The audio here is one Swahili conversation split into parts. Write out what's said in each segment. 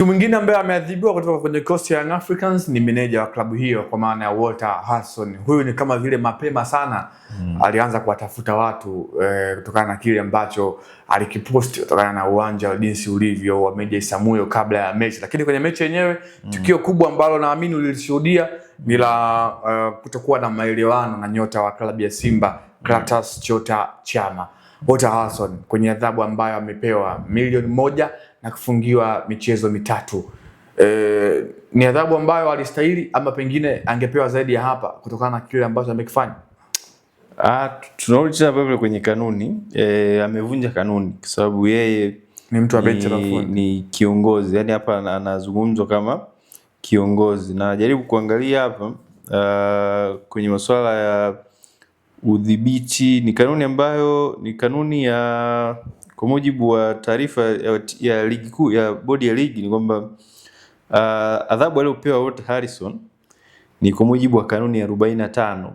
Mtu mwingine ambaye ameadhibiwa kutoka kwenye kikosi ya Young Africans ni meneja wa klabu hiyo kwa maana ya Walter Harrison. Huyu ni kama vile mapema sana alianza kuwatafuta watu kutokana na kile ambacho alikiposti kutokana na uwanja wa jinsi ulivyo wa Meja Isamuhyo kabla ya mechi. Lakini kwenye mechi yenyewe tukio kubwa ambalo naamini ulilishuhudia ni la kutokuwa na maelewano na nyota wa klabu ya Simba Clatous Chota Chama. Walter Harrison kwenye adhabu ambayo amepewa milioni 1 na kufungiwa michezo 3. Ni adhabu ambayo alistahili ama pengine angepewa zaidi ya hapa kutokana na kile ambacho amekifanya? Tunarudi tena kwenye kanuni. Amevunja kanuni kwa sababu yeye ni mtu wa benchi la ufundi, ni kiongozi. Yaani hapa anazungumzwa kama kiongozi. Na jaribu kuangalia hapa kwenye masuala ya udhibiti, ni kanuni ambayo ni kanuni ya, kwa mujibu wa taarifa ya ligi kuu ya bodi ya ligi, ni kwamba adhabu aliyopewa Walter Harrison ni kwa mujibu wa kanuni ya 45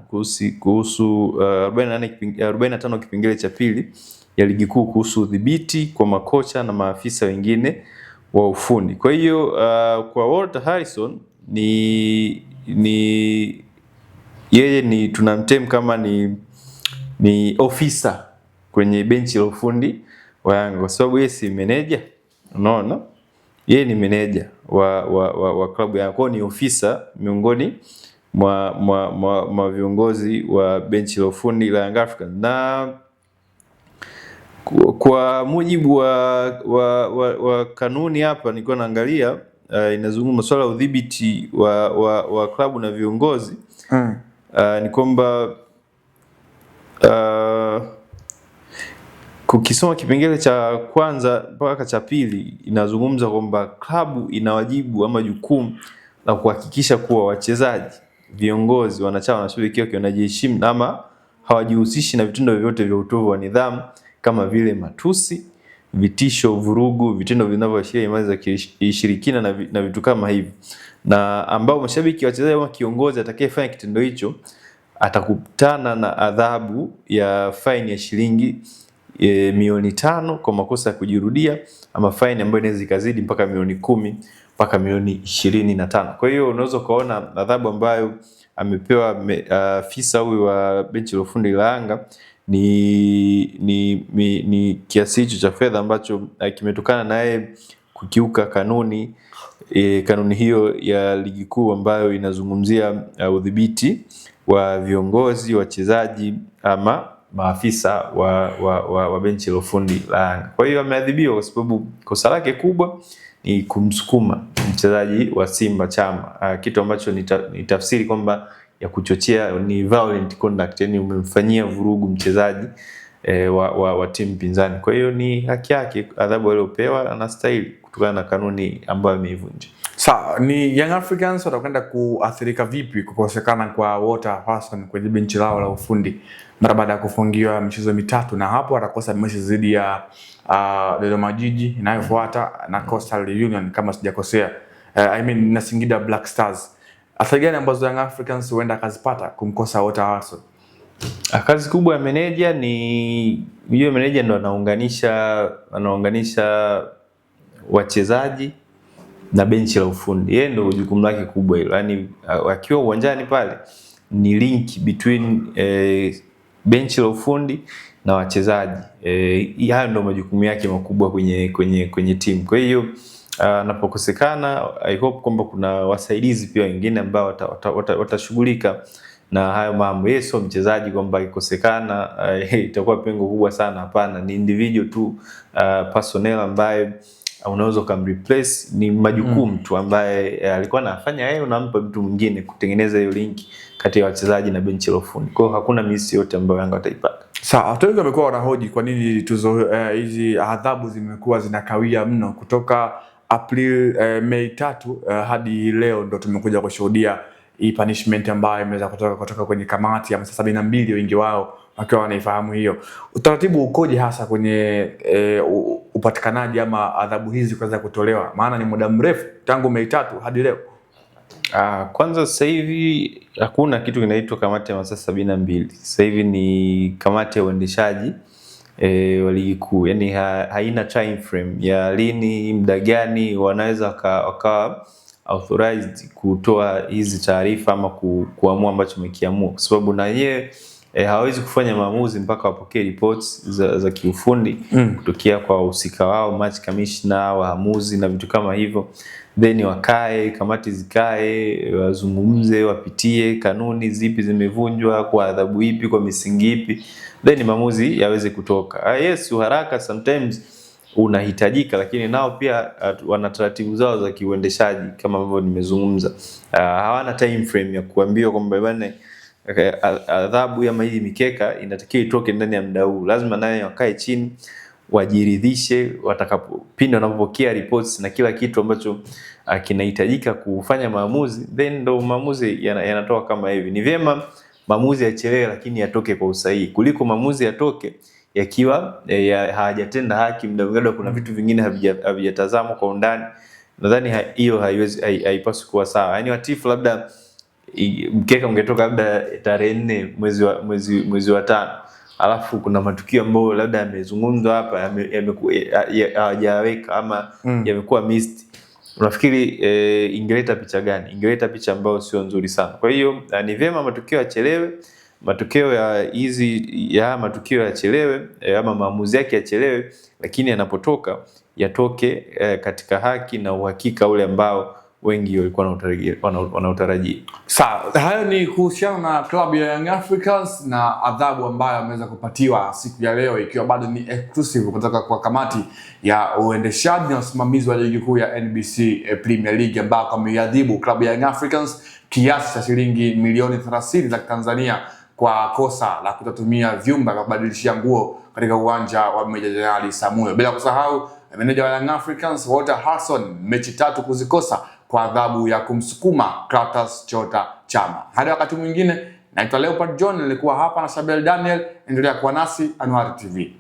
kuhusu 45 kipengele cha pili ya ligi kuu kuhusu udhibiti kwa makocha na maafisa wengine wa ufundi. Kwa hiyo kwa Walter Harrison yeye tunamtem kama ni ofisa kwenye benchi la ufundi wa Yanga kwa sababu yeye si meneja. Unaona? Yeye ni meneja wa klabu ya Yanga, ni ofisa miongoni mwa viongozi wa benchi la ufundi la Young Africans. Na kwa mujibu wa kanuni hapa nilikuwa naangalia inazungumza masuala ya udhibiti wa klabu na viongozi. Ni kwamba kukisoma kipengele cha kwanza mpaka cha pili inazungumza kwamba klabu ina wajibu ama jukumu la kuhakikisha kuwa wachezaji, viongozi, wanachama na mashabiki wake wanajiheshimu ama hawajihusishi na vitendo vyovyote vya utovu wa nidhamu kama vile matusi, vitisho, vurugu, vitendo vinavyoashiria imani za kishirikina na vitu kama hivi. Na ambao mashabiki, wachezaji ama kiongozi atakayefanya kitendo hicho atakutana na adhabu ya faini ya shilingi milioni 5 kwa makosa ya kujirudia, ama faini ambayo inaweza ikazidi mpaka milioni 10 mpaka milioni 25. Kwa hiyo unaweza kuona adhabu ambayo amepewa afisa huyu wa benchi la ufundi la Yanga ni kiasi hicho cha fedha ambacho kimetokana na yeye kukiuka kanuni hiyo ya ligi kuu ambayo inazungumzia udhibiti wa viongozi, wachezaji ama maafisa wa benchi la ufundi la Yanga. Kwa hiyo ameadhibiwa kwa sababu kosa lake kubwa ni kumsukuma mchezaji wa Simba Chama, kitu ambacho ni tafsiri kwamba ya kuchochea, ni violent conduct, yani umemfanyia vurugu mchezaji wa timu pinzani. Kwa hiyo ni haki yake, adhabu aliyopewa anastahili kutokana na kanuni ambayo ameivunja. Sawa, ni Young Africans watakwenda kuathirika vipi kukosekana kwa Walter Harrison kwenye benchi lao la ufundi mara baada ya kufungiwa michezo 3, na hapo atakosa mechi zidi ya Dodoma Jiji inayofuata na Coastal Union kama sijakosea, na Singida Black Stars. Athari gani ambazo Young Africans huenda akazipata kumkosa Walter Harrison? Kazi kubwa ya meneja ni hiyo, meneja ndo anaunganisha wachezaji na benchi la ufundi. Yeye ndo jukumu lake kubwa hilo. Yaani akiwa uwanjani pale ni link between benchi la ufundi na wachezaji. Hayo ndo majukumu yake makubwa kwenye timu. Kwa hiyo anapokosekana, I hope kwamba kuna wasaidizi pia wengine ambao watashughulika na hayo mambo. Yeye sio mchezaji kwamba ikikosekana itakuwa pengo kubwa sana. Hapana, ni individual tu, personnel ambaye unaweza kumreplace. Ni majukumu tu ambaye alikuwa anafanya yeye, unampa mtu mwingine kutengeneza hiyo link kati ya wachezaji na benchi la ufundi. Kwa hiyo hakuna misi yote ambayo Yanga wataipata. Sawa, watu wengi wamekuwa wanahoji kwa nini tuzo hizi adhabu zimekuwa zinakawia mno kutoka April Mei 3 hadi leo ndo tumekuja kushuhudia hii punishment ambayo imeweza kutoka kwenye kamati ya masaa 72, wengi wao wakiwa wanaifahamu hiyo. Utaratibu ukoje hasa kwenye upatikanaji ama adhabu hizi kuweza kutolewa? Maana ni muda mrefu tangu Mei 3 hadi leo. Kwanza sasa hivi hakuna kitu kinaitwa kamati ya masaa 72. Sasa hivi ni kamati ya uendeshaji wa ligi kuu, yani haina time frame ya lini, muda gani wanaweza wakawa authorized kutoa hizi taarifa ama kuamua ambacho wamekiamua, kwa sababu na yeye hawezi kufanya maamuzi mpaka wapokee reports za kiufundi kutokea kwa wahusika wao, match commissioner, waamuzi na vitu kama hivyo, then wakae, kamati zikae, wazungumze, wapitie kanuni zipi zimevunjwa, kwa adhabu ipi, kwa misingi ipi, then maamuzi yaweze kutoka. Yes, uharaka sometimes unahitajika, lakini nao pia wana taratibu zao za kiuendeshaji kama ambavyo nimezungumza. Hawana time frame ya kuambiwa kwamba bwana adhabu ama hii mikeka inatakiwa itoke ndani ya muda huu. Lazima naye wakae chini, wajiridhishe, watakapopinda wanapopokea reports na kila kitu ambacho kinahitajika kufanya maamuzi, then ndo maamuzi yanatoka kama hivi. Ni vyema maamuzi yachelewe lakini yatoke kwa usahihi, kuliko maamuzi yatoke yakiwa hawajatenda haki, muda mwingine kuna vitu vingine havijatazamwa kwa undani. Nadhani hiyo haipaswi kuwa sawa. Yaani watifu, labda mkeka ungetoka labda tarehe 4 mwezi wa 5, alafu kuna matukio ambayo labda yamezungumzwa hapa hawajaweka ama yamekuwa missed, unafikiri ingeleta picha gani? Ingeleta picha ambayo sio nzuri sana. Kwa hiyo ni vyema matukio yachelewe, matukio matukio yachelewe ama maamuzi yake yachelewe, lakini yanapotoka yatoke katika haki na uhakika ule ambao wengi walikuwa wanautarajia. Sawa, hayo ni kuhusiana na klabu ya Young Africans na adhabu ambayo ameweza kupatiwa siku ya leo, ikiwa bado ni exclusive kutoka kwa kamati ya uendeshaji na usimamizi wa ligi kuu ya NBC Premier League, ambao ameadhibu klabu ya Young Africans kiasi cha shilingi milioni 30 za Tanzania kwa kosa la kutotumia vyumba vya kubadilishia nguo katika uwanja wa Meja Jenerali Samuel. Bila kusahau meneja wa Young Africans Walter Harrison mechi 3 kuzikosa kwa adhabu ya kumsukuma Clatous Chota Chama. Hadi wakati mwingine, naitwa Leopard John, nilikuwa hapa na Shabel Daniel. Endelea kuwa nasi Anwar TV.